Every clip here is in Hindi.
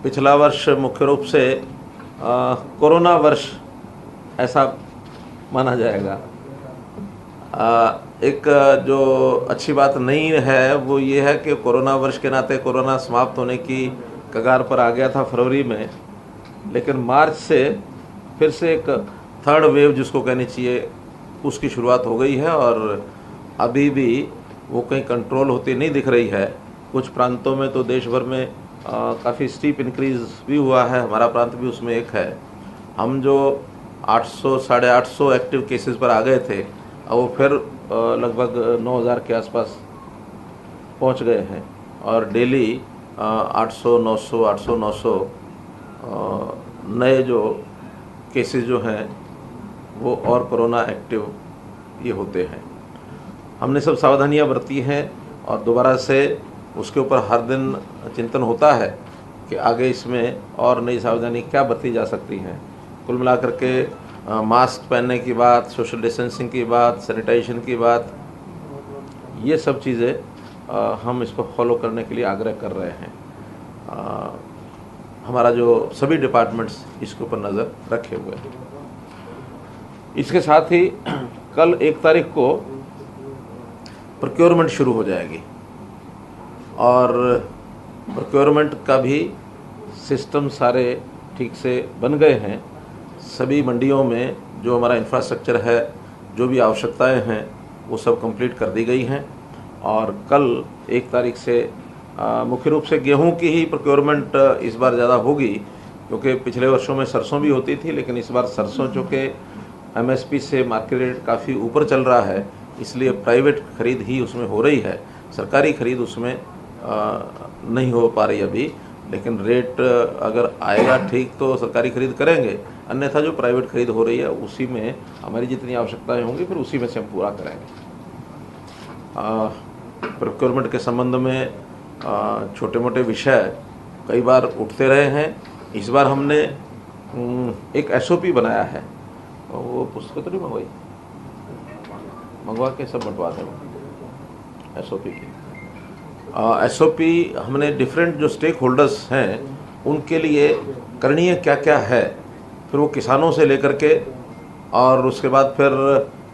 पिछला वर्ष मुख्य रूप से कोरोना वर्ष ऐसा माना जाएगा। एक जो अच्छी बात नहीं है वो ये है कि कोरोना वर्ष के नाते कोरोना समाप्त होने की कगार पर आ गया था फरवरी में, लेकिन मार्च से फिर से एक थर्ड वेव जिसको कहनी चाहिए उसकी शुरुआत हो गई है और अभी भी वो कहीं कंट्रोल होती नहीं दिख रही है। कुछ प्रांतों में तो देश भर में काफ़ी स्टीप इंक्रीज भी हुआ है, हमारा प्रांत भी उसमें एक है। हम जो 800 850 एक्टिव केसेस पर आ गए थे, अब वो फिर लगभग 9000 के आसपास पहुंच गए हैं और डेली 800 900 नए जो केसेस जो हैं वो और कोरोना एक्टिव ये होते हैं। हमने सब सावधानियां बरती हैं और दोबारा से उसके ऊपर हर दिन चिंतन होता है कि आगे इसमें और नई सावधानी क्या बरती जा सकती हैं। कुल मिलाकर के मास्क पहनने की बात, सोशल डिस्टेंसिंग की बात, सैनिटाइजेशन की बात, ये सब चीज़ें हम इसको फॉलो करने के लिए आग्रह कर रहे हैं। हमारा जो सभी डिपार्टमेंट्स इसके ऊपर नज़र रखे हुए हैं। इसके साथ ही कल 1 तारीख को प्रोक्योरमेंट शुरू हो जाएगी और प्रोक्योरमेंट का भी सिस्टम सारे ठीक से बन गए हैं। सभी मंडियों में जो हमारा इंफ्रास्ट्रक्चर है, जो भी आवश्यकताएं हैं, वो सब कंप्लीट कर दी गई हैं और कल 1 तारीख से मुख्य रूप से गेहूं की ही प्रोक्योरमेंट इस बार ज़्यादा होगी, क्योंकि पिछले वर्षों में सरसों भी होती थी, लेकिन इस बार सरसों चूँकि MSP से मार्केट रेट काफ़ी ऊपर चल रहा है, इसलिए प्राइवेट खरीद ही उसमें हो रही है, सरकारी खरीद उसमें नहीं हो पा रही अभी। लेकिन रेट अगर आएगा ठीक तो सरकारी खरीद करेंगे, अन्यथा जो प्राइवेट खरीद हो रही है उसी में हमारी जितनी आवश्यकताएं होंगी फिर उसी में से हम पूरा करेंगे। प्रोक्योरमेंट के संबंध में छोटे मोटे विषय कई बार उठते रहे हैं। इस बार हमने एक SOP बनाया है, वो पुस्तक तो नहीं मंगवा के सब बंटवा दें SOP की। SOP हमने डिफरेंट जो स्टेक होल्डर्स हैं उनके लिए करणीय क्या क्या है, फिर वो किसानों से लेकर के और उसके बाद फिर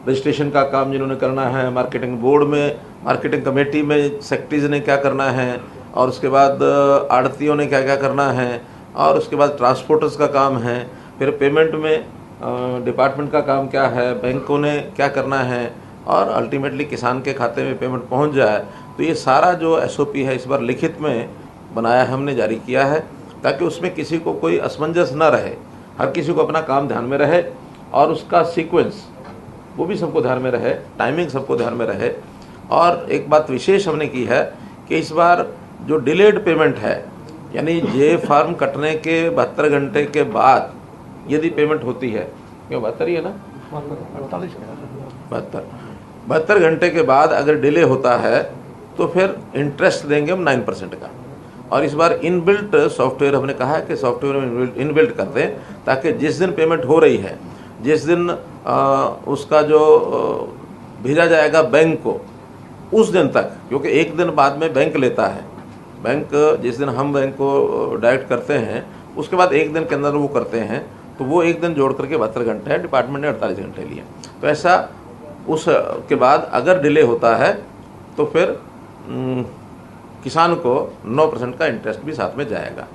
रजिस्ट्रेशन का काम जिन्होंने करना है, मार्केटिंग बोर्ड में, मार्केटिंग कमेटी में सेक्रेटरीज ने क्या करना है, और उसके बाद आड़तियों ने क्या क्या करना है, और उसके बाद ट्रांसपोर्टर्स का काम है, फिर पेमेंट में डिपार्टमेंट का काम क्या है, बैंकों ने क्या करना है, और अल्टीमेटली किसान के खाते में पेमेंट पहुंच जाए। तो ये सारा जो SOP है इस बार लिखित में बनाया है, हमने जारी किया है, ताकि उसमें किसी को कोई असमंजस न रहे, हर किसी को अपना काम ध्यान में रहे और उसका सीक्वेंस वो भी सबको ध्यान में रहे, टाइमिंग सबको ध्यान में रहे। और एक बात विशेष हमने की है कि इस बार जो डिलेड पेमेंट है, यानी जे फार्म कटने के 72 घंटे के बाद यदि पेमेंट होती है, क्यों 72 ही है ना, 72 घंटे के बाद अगर डिले होता है तो फिर इंटरेस्ट देंगे हम 9% का। और इस बार इनबिल्ट सॉफ्टवेयर हमने कहा है कि सॉफ्टवेयर में इनबिल्ट कर दें, ताकि जिस दिन पेमेंट हो रही है, जिस दिन उसका जो भेजा जाएगा बैंक को, उस दिन तक, क्योंकि एक दिन बाद में बैंक लेता है, बैंक जिस दिन हम बैंक को डायरेक्ट करते हैं उसके बाद एक दिन के अंदर वो करते हैं, तो वो एक दिन जोड़ करके 72 घंटे है, डिपार्टमेंट ने 48 घंटे लिए। तो ऐसा उस के बाद अगर डिले होता है तो फिर किसान को 9% का इंटरेस्ट भी साथ में जाएगा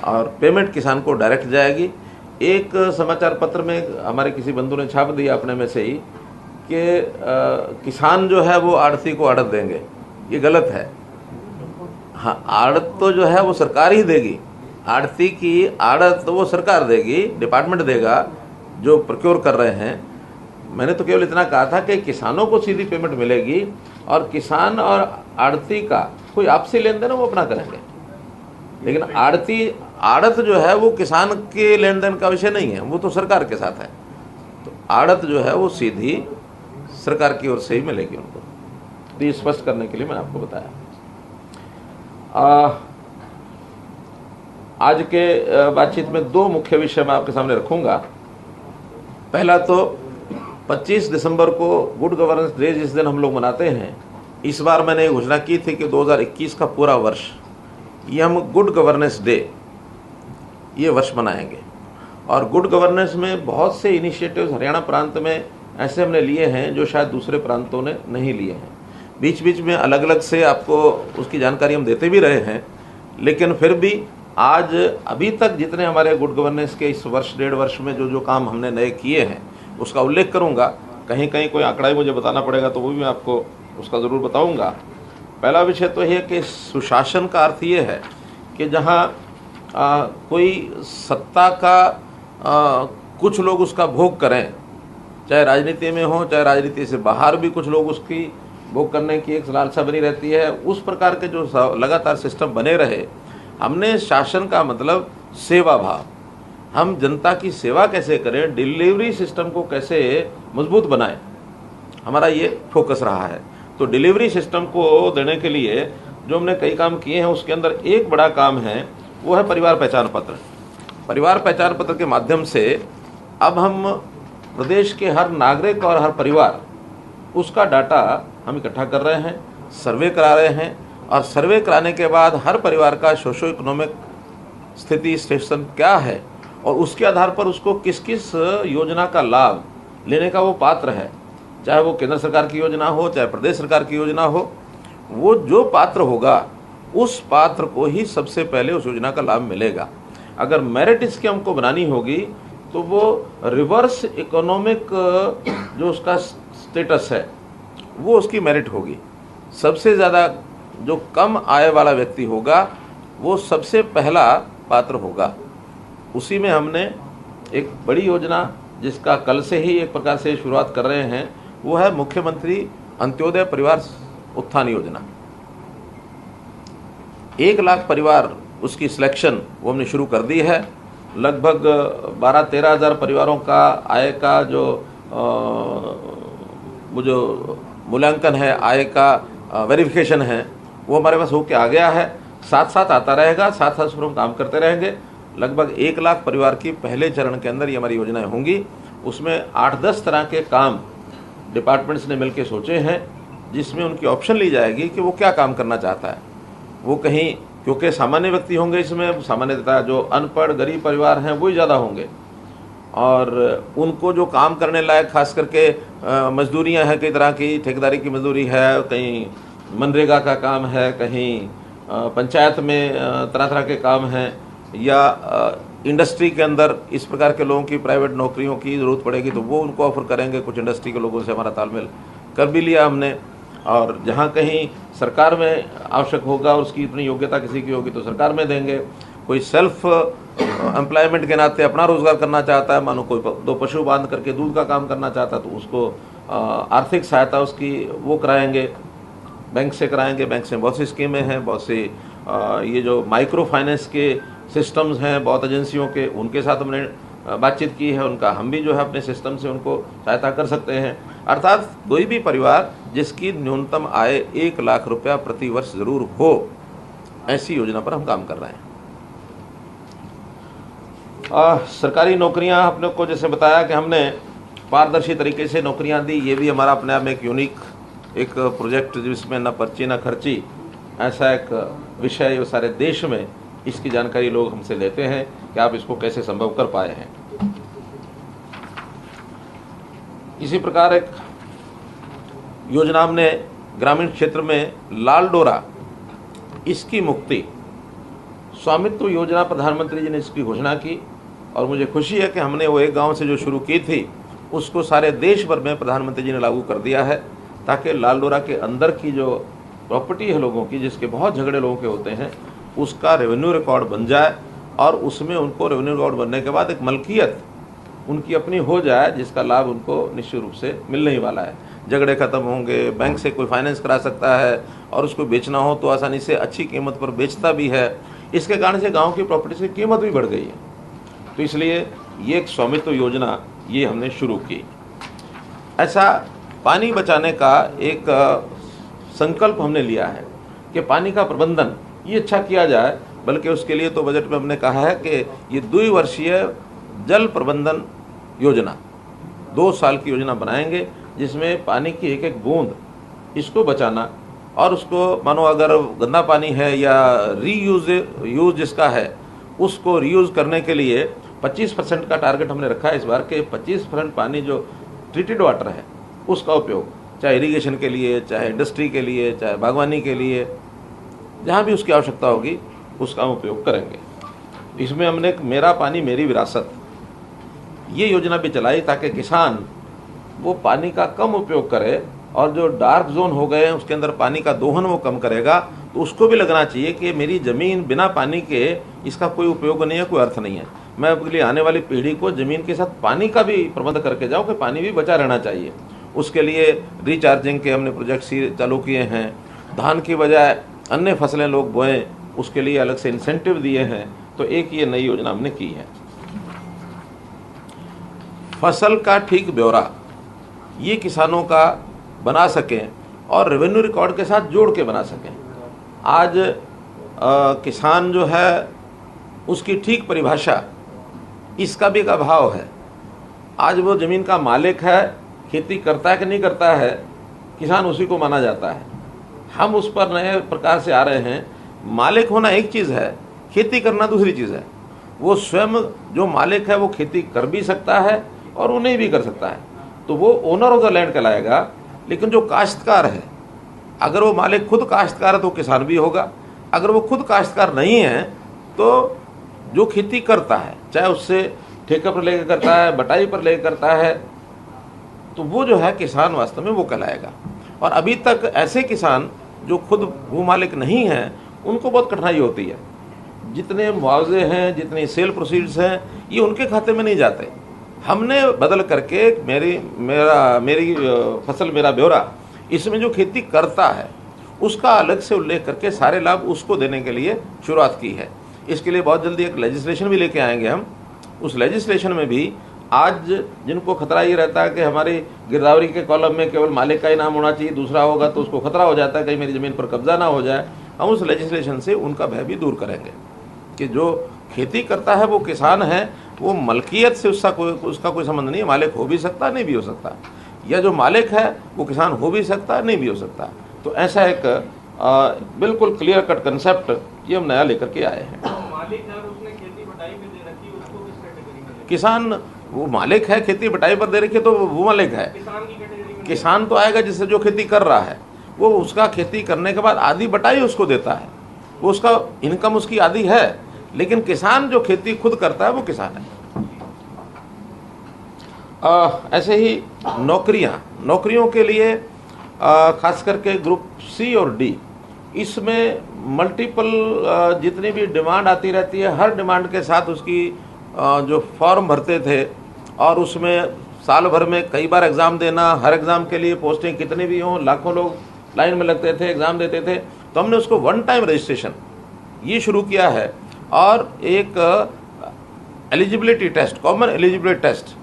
और पेमेंट किसान को डायरेक्ट जाएगी। एक समाचार पत्र में हमारे किसी बंधु ने छाप दिया अपने में से ही कि किसान जो है वो आड़ती को आड़त देंगे, ये गलत है। हाँ, आड़त तो जो है वो सरकार ही देगी, आड़ती की आड़त तो वो सरकार देगी, डिपार्टमेंट देगा जो प्रोक्योर कर रहे हैं। मैंने तो केवल इतना कहा था कि किसानों को सीधी पेमेंट मिलेगी और किसान और आड़ती का कोई आपसी लेन देन वो अपना करेंगे, लेकिन आड़त जो है वो किसान के लेन देन का विषय नहीं है, वो तो सरकार के साथ है। तो आड़त जो है वो सीधी सरकार की ओर से ही मिलेगी उनको। तो ये स्पष्ट करने के लिए मैंने आपको बताया। आज के बातचीत में 2 मुख्य विषय मैं आपके सामने रखूंगा। पहला तो 25 दिसंबर को गुड गवर्नेंस डे जिस दिन हम लोग मनाते हैं, इस बार मैंने घोषणा की थी कि 2021 का पूरा वर्ष ये हम गुड गवर्नेंस डे ये वर्ष मनाएंगे। और गुड गवर्नेंस में बहुत से इनिशिएटिव्स हरियाणा प्रांत में ऐसे हमने लिए हैं जो शायद दूसरे प्रांतों ने नहीं लिए हैं। बीच बीच में अलग अलग से आपको उसकी जानकारी हम देते भी रहे हैं, लेकिन फिर भी आज अभी तक जितने हमारे गुड गवर्नेंस के इस वर्ष 1.5 वर्ष में जो जो काम हमने नए किए हैं उसका उल्लेख करूंगा। कहीं कहीं कोई आंकड़ा ही मुझे बताना पड़ेगा तो वो भी मैं आपको उसका ज़रूर बताऊंगा। पहला विषय तो ये कि सुशासन का अर्थ ये है कि जहाँ कोई सत्ता का कुछ लोग उसका भोग करें, चाहे राजनीति में हो चाहे राजनीति से बाहर भी कुछ लोग उसकी भोग करने की एक लालसा बनी रहती है, उस प्रकार के जो लगातार सिस्टम बने रहे। हमने शासन का मतलब सेवा भाव, हम जनता की सेवा कैसे करें, डिलीवरी सिस्टम को कैसे मजबूत बनाएं, हमारा ये फोकस रहा है। तो डिलीवरी सिस्टम को देने के लिए जो हमने कई काम किए हैं उसके अंदर एक बड़ा काम है वो है परिवार पहचान पत्र। परिवार पहचान पत्र के माध्यम से अब हम प्रदेश के हर नागरिक और हर परिवार उसका डाटा हम इकट्ठा कर रहे हैं, सर्वे करा रहे हैं, और सर्वे कराने के बाद हर परिवार का सोशो इकोनॉमिक स्थिति स्टेशन क्या है और उसके आधार पर उसको किस किस योजना का लाभ लेने का वो पात्र है, चाहे वो केंद्र सरकार की योजना हो चाहे प्रदेश सरकार की योजना हो, वो जो पात्र होगा उस पात्र को ही सबसे पहले उस योजना का लाभ मिलेगा। अगर मेरिट इसकी हमको बनानी होगी तो वो रिवर्स इकोनॉमिक जो उसका स्टेटस है वो उसकी मेरिट होगी। सबसे ज़्यादा जो कम आय वाला व्यक्ति होगा वो सबसे पहला पात्र होगा। उसी में हमने एक बड़ी योजना जिसका कल से ही एक प्रकार से शुरुआत कर रहे हैं वो है मुख्यमंत्री अंत्योदय परिवार उत्थान योजना। 1 लाख परिवार उसकी सिलेक्शन वो हमने शुरू कर दी है। लगभग 12-13 हज़ार परिवारों का आय का जो मूल्यांकन है, आय का वेरिफिकेशन है, वो हमारे पास होके आ गया है। साथ साथ आता रहेगा, साथ साथ हम काम करते रहेंगे। लगभग 1 लाख परिवार की पहले चरण के अंदर ये हमारी योजनाएं होंगी। उसमें 8-10 तरह के काम डिपार्टमेंट्स ने मिलकर सोचे हैं जिसमें उनकी ऑप्शन ली जाएगी कि वो क्या काम करना चाहता है। वो कहीं, क्योंकि सामान्य व्यक्ति होंगे इसमें, सामान्यतः जो अनपढ़ गरीब परिवार हैं वो ही ज़्यादा होंगे, और उनको जो काम करने लायक खास करके मजदूरियां हैं, कई तरह की ठेकेदारी की मजदूरी है, कहीं मनरेगा का काम है, कहीं पंचायत में तरह तरह के काम हैं, या इंडस्ट्री के अंदर इस प्रकार के लोगों की प्राइवेट नौकरियों की ज़रूरत पड़ेगी तो वो उनको ऑफर करेंगे। कुछ इंडस्ट्री के लोगों से हमारा तालमेल कर भी लिया हमने। और जहाँ कहीं सरकार में आवश्यक होगा, उसकी इतनी योग्यता किसी की होगी तो सरकार में देंगे। कोई सेल्फ एम्प्लॉयमेंट के नाते अपना रोज़गार करना चाहता है, मानो कोई 2 पशु बांध करके दूध का काम करना चाहता है तो उसको आर्थिक सहायता उसकी वो कराएंगे, बैंक से कराएंगे। बैंक से बहुत सी स्कीमें हैं, बहुत सी ये जो माइक्रो फाइनेंस के सिस्टम्स हैं बहुत एजेंसियों के, उनके साथ हमने बातचीत की है। उनका हम भी जो है अपने सिस्टम से उनको सहायता कर सकते हैं। अर्थात कोई भी परिवार जिसकी न्यूनतम आय 1 लाख रुपया प्रति वर्ष ज़रूर हो, ऐसी योजना पर हम काम कर रहे हैं। सरकारी नौकरियां अपने को जैसे बताया कि हमने पारदर्शी तरीके से नौकरियां दी, ये भी हमारा अपने आप में एक यूनिक एक प्रोजेक्ट जिसमें न पर्ची न खर्ची, ऐसा एक विषय सारे देश में इसकी जानकारी लोग हमसे लेते हैं कि आप इसको कैसे संभव कर पाए हैं। इसी प्रकार एक योजना हमने ग्रामीण क्षेत्र में लाल डोरा, इसकी मुक्ति स्वामित्व योजना प्रधानमंत्री जी ने इसकी घोषणा की, और मुझे खुशी है कि हमने वो एक गांव से जो शुरू की थी उसको सारे देश भर में प्रधानमंत्री जी ने लागू कर दिया है, ताकि लाल डोरा के अंदर की जो प्रॉपर्टी है लोगों की, जिसके बहुत झगड़े लोगों के होते हैं, उसका रेवेन्यू रिकॉर्ड बन जाए और उसमें उनको रेवेन्यू रिकॉर्ड बनने के बाद एक मलकियत उनकी अपनी हो जाए, जिसका लाभ उनको निश्चित रूप से मिलने ही वाला है। झगड़े खत्म होंगे, बैंक से कोई फाइनेंस करा सकता है और उसको बेचना हो तो आसानी से अच्छी कीमत पर बेचता भी है। इसके कारण से गांव की प्रॉपर्टी की कीमत भी बढ़ गई है। तो इसलिए ये एक स्वामित्व योजना ये हमने शुरू की। ऐसा पानी बचाने का एक संकल्प हमने लिया है कि पानी का प्रबंधन ये अच्छा किया जाए, बल्कि उसके लिए तो बजट में हमने कहा है कि ये 2 वर्षीय जल प्रबंधन योजना, 2 साल की योजना बनाएंगे, जिसमें पानी की एक एक बूंद इसको बचाना, और उसको मानो अगर गंदा पानी है या यूज जिसका है उसको रीयूज़ करने के लिए 25% का टारगेट हमने रखा है इस बार के 25% पानी जो ट्रीटेड वाटर है उसका उपयोग चाहे इरिगेशन के लिए, चाहे इंडस्ट्री के लिए, चाहे बागवानी के लिए, जहाँ भी उसकी आवश्यकता होगी उसका हम उपयोग करेंगे। इसमें हमने एक मेरा पानी मेरी विरासत ये योजना भी चलाई ताकि किसान वो पानी का कम उपयोग करे और जो डार्क जोन हो गए हैं उसके अंदर पानी का दोहन वो कम करेगा। तो उसको भी लगना चाहिए कि मेरी ज़मीन बिना पानी के इसका कोई उपयोग नहीं है, कोई अर्थ नहीं है। मैं अपने लिए आने वाली पीढ़ी को ज़मीन के साथ पानी का भी प्रबंध करके जाऊँ कि पानी भी बचा रहना चाहिए। उसके लिए रिचार्जिंग के हमने प्रोजेक्ट चालू किए हैं। धान की बजाय अन्य फसलें लोग बोएं उसके लिए अलग से इंसेंटिव दिए हैं। तो एक ये नई योजना हमने की है। फसल का ठीक ब्यौरा ये किसानों का बना सकें और रेवेन्यू रिकॉर्ड के साथ जोड़ के बना सकें। आज किसान जो है उसकी ठीक परिभाषा इसका भी एक अभाव है। आज वो ज़मीन का मालिक है, खेती करता है कि नहीं करता है, किसान उसी को माना जाता है। हम उस पर नए प्रकार से आ रहे हैं। मालिक होना एक चीज़ है, खेती करना दूसरी चीज़ है। वो स्वयं जो मालिक है वो खेती कर भी सकता है और वो नहीं भी कर सकता है, तो वो ओनर ऑफ द लैंड कहलाएगा। लेकिन जो काश्तकार है, अगर वो मालिक खुद काश्तकार है तो किसान भी होगा। अगर वो खुद काश्तकार नहीं है तो जो खेती करता है, चाहे उससे ठेके पर लेकर करता है, बटाई पर लेकर करता है, तो वो जो है किसान वास्तव में वो कहलाएगा। और अभी तक ऐसे किसान जो खुद भू मालिक नहीं हैं उनको बहुत कठिनाई होती है। जितने मुआवजे हैं, जितनी सेल प्रोसीड्स हैं, ये उनके खाते में नहीं जाते। हमने बदल करके मेरी फसल मेरा ब्यौरा इसमें जो खेती करता है उसका अलग से उल्लेख करके सारे लाभ उसको देने के लिए शुरुआत की है। इसके लिए बहुत जल्दी एक लेजिस्लेशन भी लेके आएंगे हम। उस लेजिस्लेशन में भी आज जिनको खतरा ये रहता है कि हमारी गिरदावरी के कॉलम में केवल मालिक का ही नाम होना चाहिए, दूसरा होगा तो उसको खतरा हो जाता है कहीं मेरी ज़मीन पर कब्जा ना हो जाए, हम उस लेजिस्लेशन से उनका भय भी दूर करेंगे कि जो खेती करता है वो किसान है, वो मलकियत से उसका कोई संबंध नहीं है। मालिक हो भी सकता, नहीं भी हो सकता, या जो मालिक है वो किसान हो भी सकता, नहीं भी हो सकता। तो ऐसा एक बिल्कुल क्लियर कट कंसेप्ट ये हम नया लेकर के आए हैं। किसान वो मालिक है, खेती बटाई पर दे रखी है तो वो मालिक है। किसान तो आएगा जिससे जो खेती कर रहा है वो उसका खेती करने के बाद आधी बटाई उसको देता है, वो उसका इनकम उसकी आधी है। लेकिन किसान जो खेती खुद करता है वो किसान है। ऐसे ही नौकरियों के लिए खास करके ग्रुप सी और डी, इसमें मल्टीपल जितनी भी डिमांड आती रहती है, हर डिमांड के साथ उसकी जो फॉर्म भरते थे और उसमें साल भर में कई बार एग्ज़ाम देना, हर एग्ज़ाम के लिए पोस्टिंग कितनी भी हों, लाखों लोग लाइन में लगते थे, एग्ज़ाम देते थे। तो हमने उसको वन टाइम रजिस्ट्रेशन ये शुरू किया है और एक eligibility test, common eligibility test,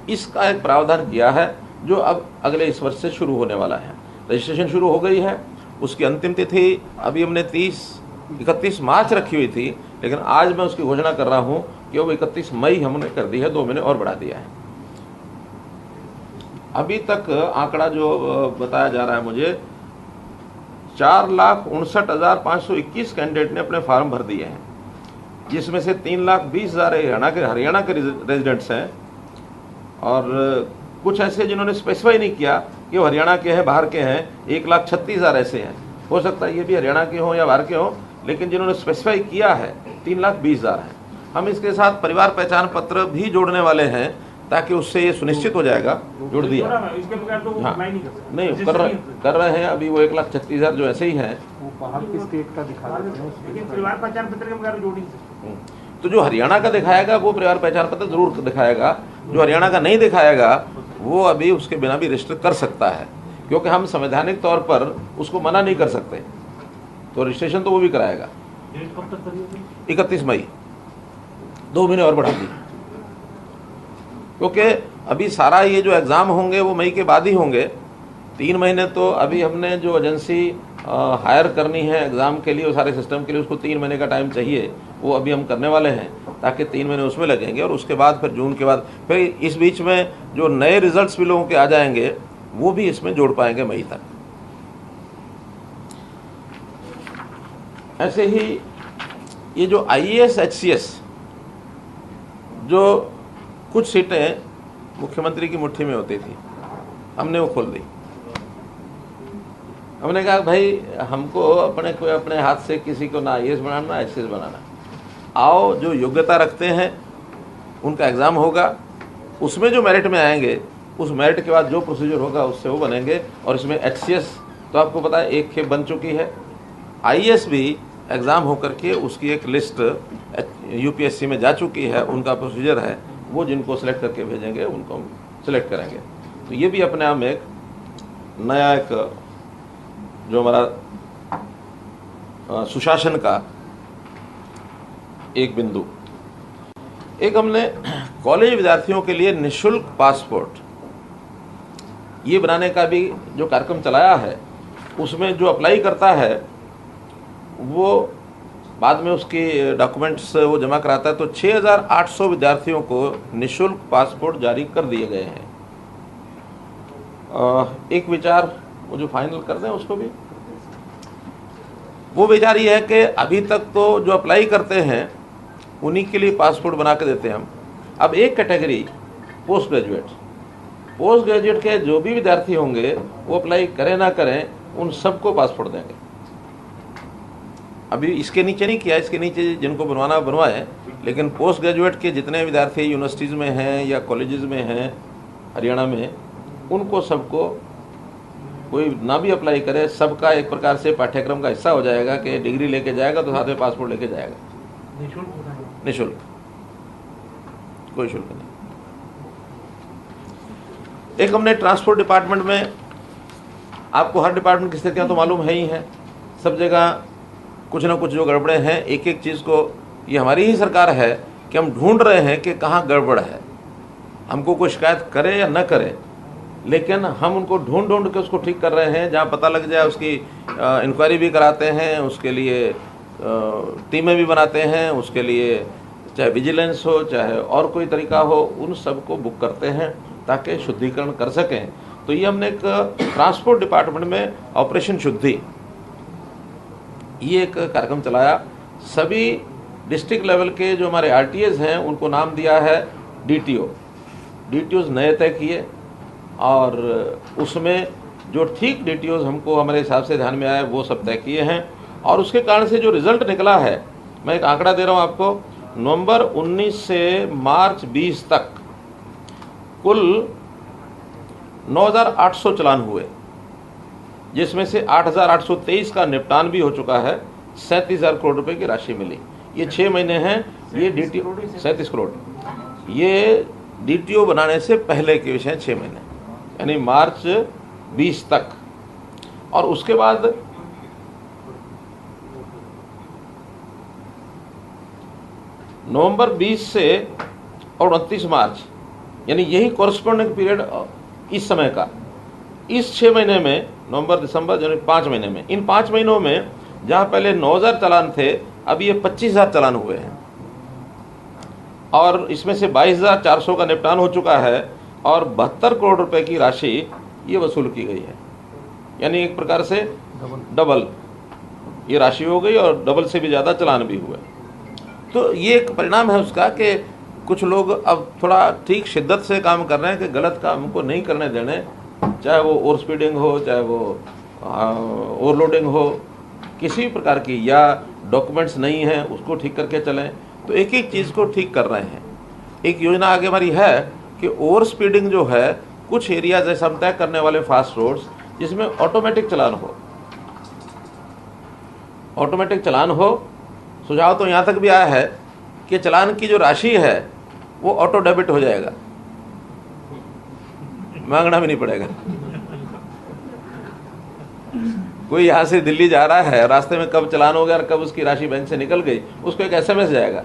इसका एक प्रावधान किया है जो अब अगले इस वर्ष से शुरू होने वाला है। रजिस्ट्रेशन शुरू हो गई है, उसकी अंतिम तिथि अभी हमने 31 मार्च रखी हुई थी, लेकिन आज मैं उसकी घोषणा कर रहा हूं कि वो 31 मई हमने कर दी है, 2 महीने और बढ़ा दिया है। अभी तक आंकड़ा जो बताया जा रहा है मुझे, 4,59,521 कैंडिडेट ने अपने फॉर्म भर दिए हैं, जिसमें से 3,20,000 हरियाणा के रेजिडेंट्स हैं और कुछ ऐसे जिन्होंने स्पेसिफाई नहीं किया कि वो हरियाणा के हैं, बाहर के हैं, 1,36,000 ऐसे हैं। हो सकता है ये भी हरियाणा के हों या बाहर के हों, लेकिन जिन्होंने स्पेसिफाई किया है 3,20,000 हैं। हम इसके साथ परिवार पहचान पत्र भी जोड़ने वाले हैं ताकि उससे ये सुनिश्चित हो जाएगा। जोड़ दिया हाँ, नहीं कर रहे हैं अभी वो 1,36,000 जो ऐसे ही हैं। तो जो हरियाणा का दिखाएगा वो परिवार पहचान पत्र जरूर दिखाएगा, जो हरियाणा का नहीं दिखाएगा वो अभी उसके बिना भी रजिस्टर कर सकता है, क्योंकि हम संवैधानिक तौर पर उसको मना नहीं कर सकते। तो रजिस्ट्रेशन तो वो भी कराएगा। 31 मई, 2 महीने और बढ़ा दी, क्योंकि अभी सारा ये जो एग्ज़ाम होंगे वो मई के बाद ही होंगे। 3 महीने तो अभी हमने जो एजेंसी हायर करनी है एग्ज़ाम के लिए, वो सारे सिस्टम के लिए, उसको 3 महीने का टाइम चाहिए, वो अभी हम करने वाले हैं ताकि 3 महीने उसमें लगेंगे। और उसके बाद फिर जून के बाद फिर इस बीच में जो नए रिजल्ट्स भी लोगों के आ जाएंगे वो भी इसमें जोड़ पाएंगे मई तक। ऐसे ही ये जो IAS HCS जो कुछ सीटें मुख्यमंत्री की मुट्ठी में होती थी, हमने वो खोल दी। हमने कहा भाई हमको अपने हाथ से किसी को ना IAS बनाना ना ICS बनाना, आओ जो योग्यता रखते हैं उनका एग्ज़ाम होगा, उसमें जो मेरिट में आएंगे उस मेरिट के बाद जो प्रोसीजर होगा उससे वो बनेंगे। और इसमें HCS तो आपको पता है एक खेप बन चुकी है, IAS भी एग्ज़ाम होकर के उसकी एक लिस्ट UPSC में जा चुकी है, उनका प्रोसीजर है, वो जिनको सेलेक्ट करके भेजेंगे उनको हम सेलेक्ट करेंगे। तो ये भी अपने आप में एक नया एक जो हमारा सुशासन का एक बिंदु। एक हमने कॉलेज विद्यार्थियों के लिए निःशुल्क पासपोर्ट ये बनाने का भी जो कार्यक्रम चलाया है, उसमें जो अप्लाई करता है वो बाद में उसके डॉक्यूमेंट्स वो जमा कराता है, तो 6800 विद्यार्थियों को निःशुल्क पासपोर्ट जारी कर दिए गए हैं। एक विचार वो जो फाइनल कर दें उसको भी, वो विचार ये है कि अभी तक तो जो अप्लाई करते हैं उन्हीं के लिए पासपोर्ट बना के देते हैं हम। अब एक कैटेगरी पोस्ट ग्रेजुएट के जो भी विद्यार्थी होंगे वो अप्लाई करें ना करें उन सबको पासपोर्ट देंगे। अभी इसके नीचे नहीं किया, इसके नीचे जिनको बनवाना बनवाए, लेकिन पोस्ट ग्रेजुएट के जितने विद्यार्थी यूनिवर्सिटीज़ में हैं या कॉलेजेस में हैं हरियाणा में, उनको सबको कोई ना भी अप्लाई करे, सबका एक प्रकार से पाठ्यक्रम का हिस्सा हो जाएगा कि डिग्री लेके जाएगा तो साथ में पासपोर्ट लेके जाएगा। निःशुल्क, कोई शुल्क नहीं। एक हमने ट्रांसपोर्ट डिपार्टमेंट में, आपको हर डिपार्टमेंट की स्थितियाँ तो मालूम है ही हैं, सब जगह कुछ ना कुछ जो गड़बड़े हैं, एक एक चीज़ को, ये हमारी ही सरकार है कि हम ढूंढ रहे हैं कि कहाँ गड़बड़ है। हमको कोई शिकायत करे या न करे, लेकिन हम उनको ढूंढ के उसको ठीक कर रहे हैं। जहाँ पता लग जाए उसकी इंक्वायरी भी कराते हैं, उसके लिए टीमें भी बनाते हैं, उसके लिए चाहे विजिलेंस हो चाहे और कोई तरीका हो, उन सब को बुक करते हैं ताकि शुद्धिकरण कर सकें। तो ये हमने एक ट्रांसपोर्ट डिपार्टमेंट में ऑपरेशन शुद्धि ये एक कार्यक्रम चलाया। सभी डिस्ट्रिक्ट लेवल के जो हमारे RTAs हैं उनको नाम दिया है DTOs नए तय किए, और उसमें जो ठीक DTOs हमको हमारे हिसाब से ध्यान में आए वो सब तय किए हैं। और उसके कारण से जो रिज़ल्ट निकला है, मैं एक आंकड़ा दे रहा हूँ आपको, नवंबर 19 से मार्च 20 तक कुल 9800 चालान हुए, जिसमें से 8823 का निपटान भी हो चुका है। 37,000 करोड़ रुपए की राशि मिली। ये 6 महीने हैं। ये DTO 37 करोड़, ये DTO बनाने से पहले के विषय 6 महीने, यानी मार्च 20 तक। और उसके बाद नवंबर 20 से और 29 मार्च, यानी यही कॉरस्पॉन्डिंग पीरियड इस समय का, इस 6 महीने में, नवंबर दिसंबर जनवरी 5 महीने में, इन 5 महीनों में जहां पहले 9,000 चालान थे, अब ये 25,000 चालान हुए हैं। और इसमें से 22,400 का निपटान हो चुका है और 72 करोड़ रुपए की राशि ये वसूल की गई है। यानी एक प्रकार से डबल ये राशि हो गई और डबल से भी ज़्यादा चालान भी हुए। तो ये एक परिणाम है उसका कि कुछ लोग अब थोड़ा ठीक शिद्दत से काम कर रहे हैं कि गलत काम को नहीं करने देने, चाहे वो ओवर स्पीडिंग हो, चाहे वो ओवरलोडिंग हो, किसी प्रकार की, या डॉक्यूमेंट्स नहीं हैं उसको ठीक करके चलें। तो एक एक चीज़ को ठीक कर रहे हैं। एक योजना आगे हमारी है कि ओवर स्पीडिंग जो है, कुछ एरिया जैसे हम तय करने वाले फास्ट रोड्स जिसमें ऑटोमेटिक चालान हो, ऑटोमेटिक चालान हो। सुझाव तो यहाँ तक भी आया है कि चालान की जो राशि है वो ऑटो डेबिट हो जाएगा, मांगना भी नहीं पड़ेगा। कोई यहाँ से दिल्ली जा रहा है, रास्ते में कब चालान हो गया और कब उसकी राशि बैंक से निकल गई, उसको एक SMS जाएगा,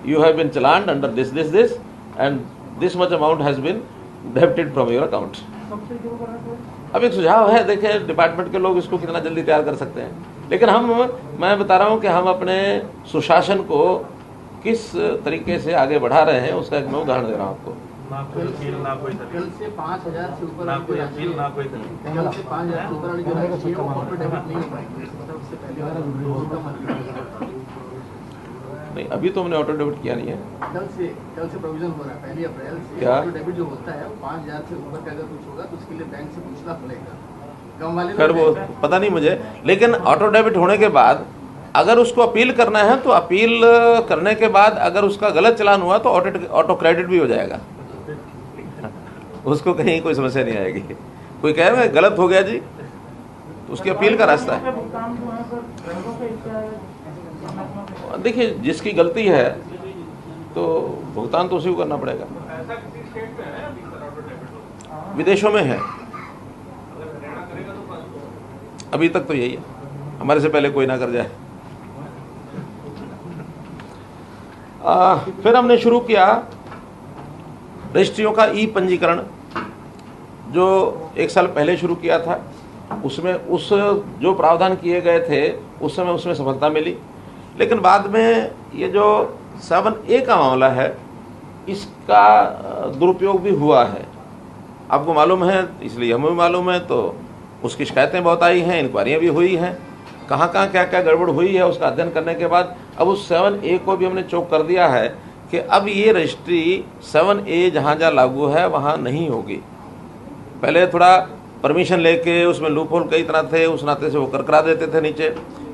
you have been challan under this this this and this much amount has been debited from your account. अब एक सुझाव है, देखें डिपार्टमेंट के लोग इसको कितना जल्दी तैयार कर सकते हैं। लेकिन मैं बता रहा हूँ कि हम अपने सुशासन को किस तरीके से आगे बढ़ा रहे हैं, उसका एक मैं उदाहरण दे रहा हूँ आपको। ना कोई अपील, ना कोई कल से 5,000 से ऊपर, ना कोई अपील, ना कोई कल से 5,000 से ऊपर वाली जो राशि है वो ऑटो डेबिट नहीं हो पाएगी। मतलब उससे पहले नहीं, अभी तो हमने ऑटो डेबिट किया नहीं है। कल से प्रोविजन हो रहा है 1 अप्रैल से। क्या? ऑटो डेबिट जो होता है वो 5,000 से ऊपर का अगर कुछ होगा तो उसके लिए बैंक से पूछना पड़ेगा। गाँव वाले खैर वो पता नहीं मुझे, लेकिन ऑटो डेबिट होने के बाद अगर उसको अपील करना है तो अपील करने के बाद अगर उसका गलत चालान हुआ तो ऑटो क्रेडिट भी हो जाएगा, उसको कहीं कोई समस्या नहीं आएगी। कोई कह रहा है गलत हो गया जी, तो उसकी अपील का रास्ता है। देखिए, जिसकी गलती है तो भुगतान तो उसी को करना पड़ेगा। विदेशों में है, अभी तक तो यही है, हमारे से पहले कोई ना कर जाए। फिर हमने शुरू किया रजिस्ट्रियों का ई पंजीकरण, जो 1 साल पहले शुरू किया था। उसमें उस जो प्रावधान किए गए थे उस समय उसमें सफलता मिली, लेकिन बाद में ये जो 7A का मामला है इसका दुरुपयोग भी हुआ है। आपको मालूम है, इसलिए हमें भी मालूम है, तो उसकी शिकायतें बहुत आई हैं, इंक्वायरियाँ भी हुई हैं, कहाँ कहाँ क्या क्या गड़बड़ हुई है उसका अध्ययन करने के बाद अब उस 7A को भी हमने चोक कर दिया है कि अब ये रजिस्ट्री 7A जहाँ जहाँ लागू है वहाँ नहीं होगी। पहले थोड़ा परमिशन लेके उसमें लूप होल कई तरह थे, उस नाते से वो करा देते थे नीचे,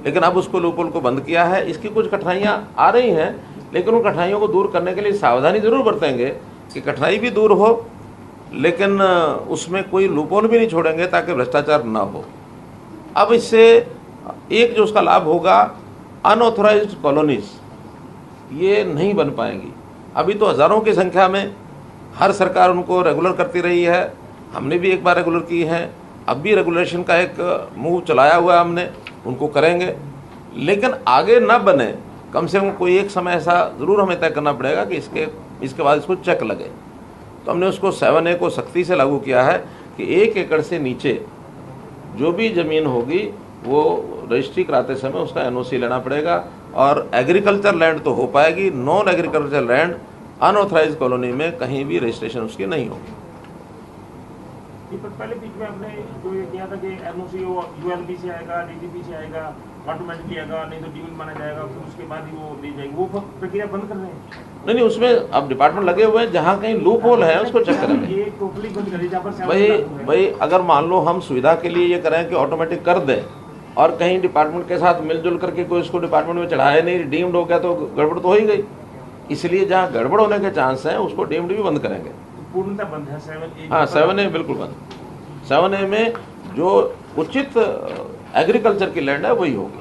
लेकिन अब उसको लूप होल को बंद किया है। इसकी कुछ कठिनाइयाँ आ रही हैं, लेकिन उन कठिनाइयों को दूर करने के लिए सावधानी ज़रूर बरतेंगे कि कठिनाई भी दूर हो, लेकिन उसमें कोई लूप होल भी नहीं छोड़ेंगे ताकि भ्रष्टाचार ना हो। अब इससे एक जो उसका लाभ होगा, अनऑथोराइज्ड कॉलोनीज ये नहीं बन पाएंगी। अभी तो हज़ारों की संख्या में हर सरकार उनको रेगुलर करती रही है, हमने भी एक बार रेगुलर की है, अब भी रेगुलेशन का एक मूव चलाया हुआ है हमने, उनको करेंगे। लेकिन आगे ना बने, कम से कम कोई एक समय ऐसा ज़रूर हमें तय करना पड़ेगा कि इसके बाद इसको चेक लगे। तो हमने उसको 7A को सख्ती से लागू किया है कि 1 एकड़ से नीचे जो भी ज़मीन होगी वो रजिस्ट्री कराते समय उसका NOC लेना पड़ेगा, और एग्रीकल्चर लैंड तो हो पाएगी, non agriculture land unauthorise colony में कहीं भी रजिस्ट्रेशन उसकी नहीं होगी। पहले बीच में आपने जो ये किया था कि NOC ULB से आएगा, DGP से आएगा, ऑटोमेटिकली आएगा, नहीं तो ड्यूल माना जाएगा, फिर उसके बाद ही वो दी जाएगी, वो प्रक्रिया बंद कर रहे हैं? नहीं, उसमें अब डिपार्टमेंट लगे हुए हैं, जहाँ कहीं लूप होल है उसको चेक करेंगे। ये टोटली बंद करिए जहाँ पर भाई अगर मान लो हम सुविधा के लिए ये करें कि ऑटोमेटिक कर दें और कहीं डिपार्टमेंट के साथ मिलजुल करके कोई उसको डिपार्टमेंट में चढ़ाया नहीं, डीम्ड हो गया तो गड़बड़ तो हो ही गई। इसलिए जहाँ गड़बड़ होने के चांस हैं उसको डीम्ड भी बंद करेंगे। पूर्णतः बंद है 7A? हाँ, 7A बिल्कुल बंद। 7A में जो उचित एग्रीकल्चर की लैंड है वही होगी।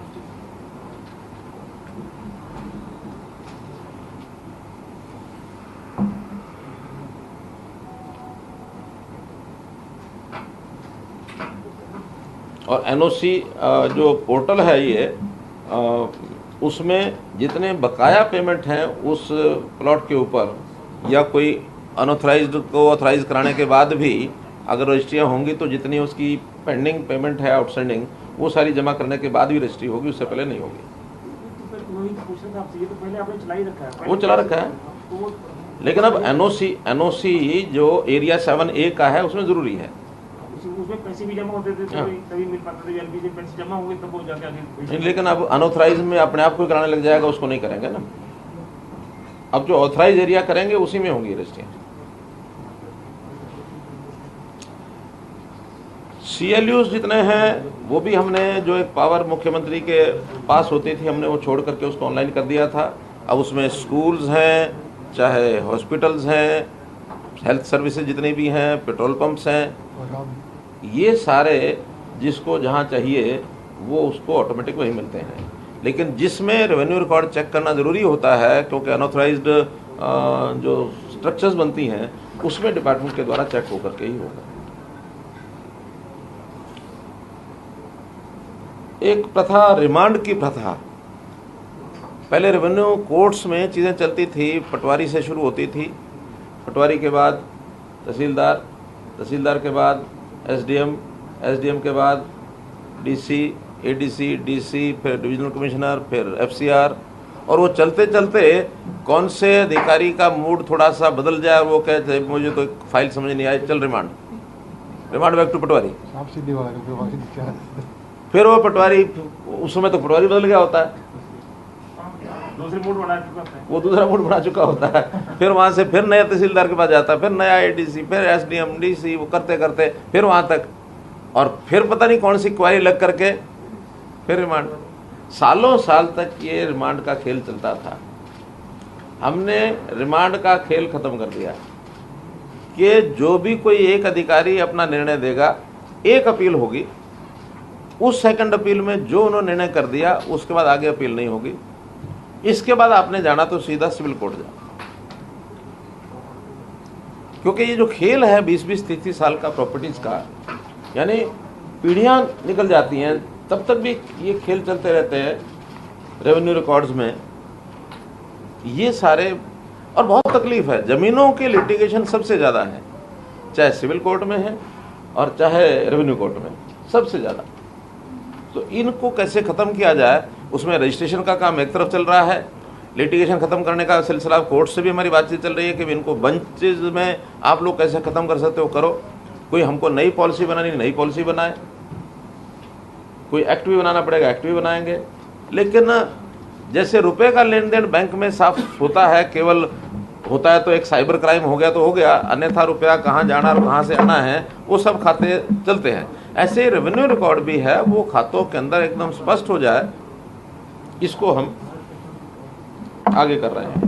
और NOC जो पोर्टल है ये, उसमें जितने बकाया पेमेंट हैं उस प्लॉट के ऊपर, या कोई अनऑथराइज्ड को ऑथराइज कराने के बाद भी अगर रजिस्ट्रियाँ होंगी तो जितनी उसकी पेंडिंग पेमेंट है आउटस्टैंडिंग, वो सारी जमा करने के बाद भी रजिस्ट्री होगी, उससे पहले नहीं होगी। वो चला रखा है, लेकिन अब NOC जो एरिया 7A का है उसमें ज़रूरी है। उसमें पैसे भी जमा होते थे तभी मिल पाते थे, LB से पैसे जमा होंगे तब वो जाके आगे। लेकिन अब अनऑथराइज में अपने आप को कराने लग जाएगा, उसको नहीं करेंगे ना। अब जो ऑथराइज एरिया करेंगे उसी में होंगी रजिस्ट्रियाँ। CLUs जितने हैं वो भी हमने, जो एक पावर मुख्यमंत्री के पास होती थी, हमने वो छोड़ करके उसको ऑनलाइन कर दिया था। अब उसमें स्कूल्स हैं, चाहे हॉस्पिटल्स हैं, हेल्थ सर्विसेज जितनी भी हैं, पेट्रोल पंप्स हैं, ये सारे जिसको जहाँ चाहिए वो उसको ऑटोमेटिक वही मिलते हैं। लेकिन जिसमें रेवेन्यू रिकॉर्ड चेक करना ज़रूरी होता है, क्योंकि अनऑथराइज्ड जो स्ट्रक्चर्स बनती हैं उसमें डिपार्टमेंट के द्वारा चेक होकर के ही होगा। एक प्रथा, रिमांड की प्रथा, पहले रेवेन्यू कोर्ट्स में चीज़ें चलती थी, पटवारी से शुरू होती थी, पटवारी के बाद तहसीलदार, तहसीलदार के बाद SDM, SDM के बाद DC, ADC, DC, फिर डिविजनल कमिश्नर, फिर FCR, और वो चलते चलते कौन से अधिकारी का मूड थोड़ा सा बदल जाए, वो कहते मुझे तो एक फाइल समझ नहीं आई, चल रिमांड बैक टू पटवारी। फिर वो पटवारी, उस समय तो पटवारी बदल गया होता है, दूसरे मूड बना चुका होता है। वो दूसरा मूड बना चुका होता है। फिर वहाँ से फिर नए तहसीलदार के पास जाता है, फिर नया एडीसी, फिर एसडीएम, डीसी, वो करते करते फिर वहाँ तक, और फिर पता नहीं कौन सी क्वारी लग करके फिर रिमांड। सालों साल तक ये रिमांड का खेल चलता था। हमने रिमांड का खेल खत्म कर दिया कि जो भी कोई एक अधिकारी अपना निर्णय देगा, एक अपील होगी, उस सेकंड अपील में जो उन्होंने निर्णय कर दिया उसके बाद आगे अपील नहीं होगी। इसके बाद आपने जाना तो सीधा सिविल कोर्ट जाओ, क्योंकि ये जो खेल है 20-20, 30-30 साल का प्रॉपर्टीज का, यानी पीढ़ियां निकल जाती हैं, तब तक भी ये खेल चलते रहते हैं रेवेन्यू रिकॉर्ड्स में ये सारे। और बहुत तकलीफ है, ज़मीनों के लिटिगेशन सबसे ज़्यादा है, चाहे सिविल कोर्ट में है और चाहे रेवेन्यू कोर्ट में, सबसे ज़्यादा। तो इनको कैसे ख़त्म किया जाए, उसमें रजिस्ट्रेशन का काम एक तरफ चल रहा है, लिटिगेशन ख़त्म करने का सिलसिला कोर्ट से भी हमारी बातचीत चल रही है कि इनको बंचेज में आप लोग कैसे ख़त्म कर सकते हो, करो। कोई हमको नई पॉलिसी बनानी, नई पॉलिसी बनाए, कोई एक्ट भी बनाना पड़ेगा, एक्ट भी बनाएंगे। लेकिन जैसे रुपए का लेन देन बैंक में साफ होता है, केवल होता है तो एक साइबर क्राइम हो गया तो हो गया, अन्यथा रुपया कहाँ जाना और कहाँ से आना है वो सब खाते चलते हैं। ऐसे ही रेवेन्यू रिकॉर्ड भी है, वो खातों के अंदर एकदम स्पष्ट हो जाए, इसको हम आगे कर रहे हैं।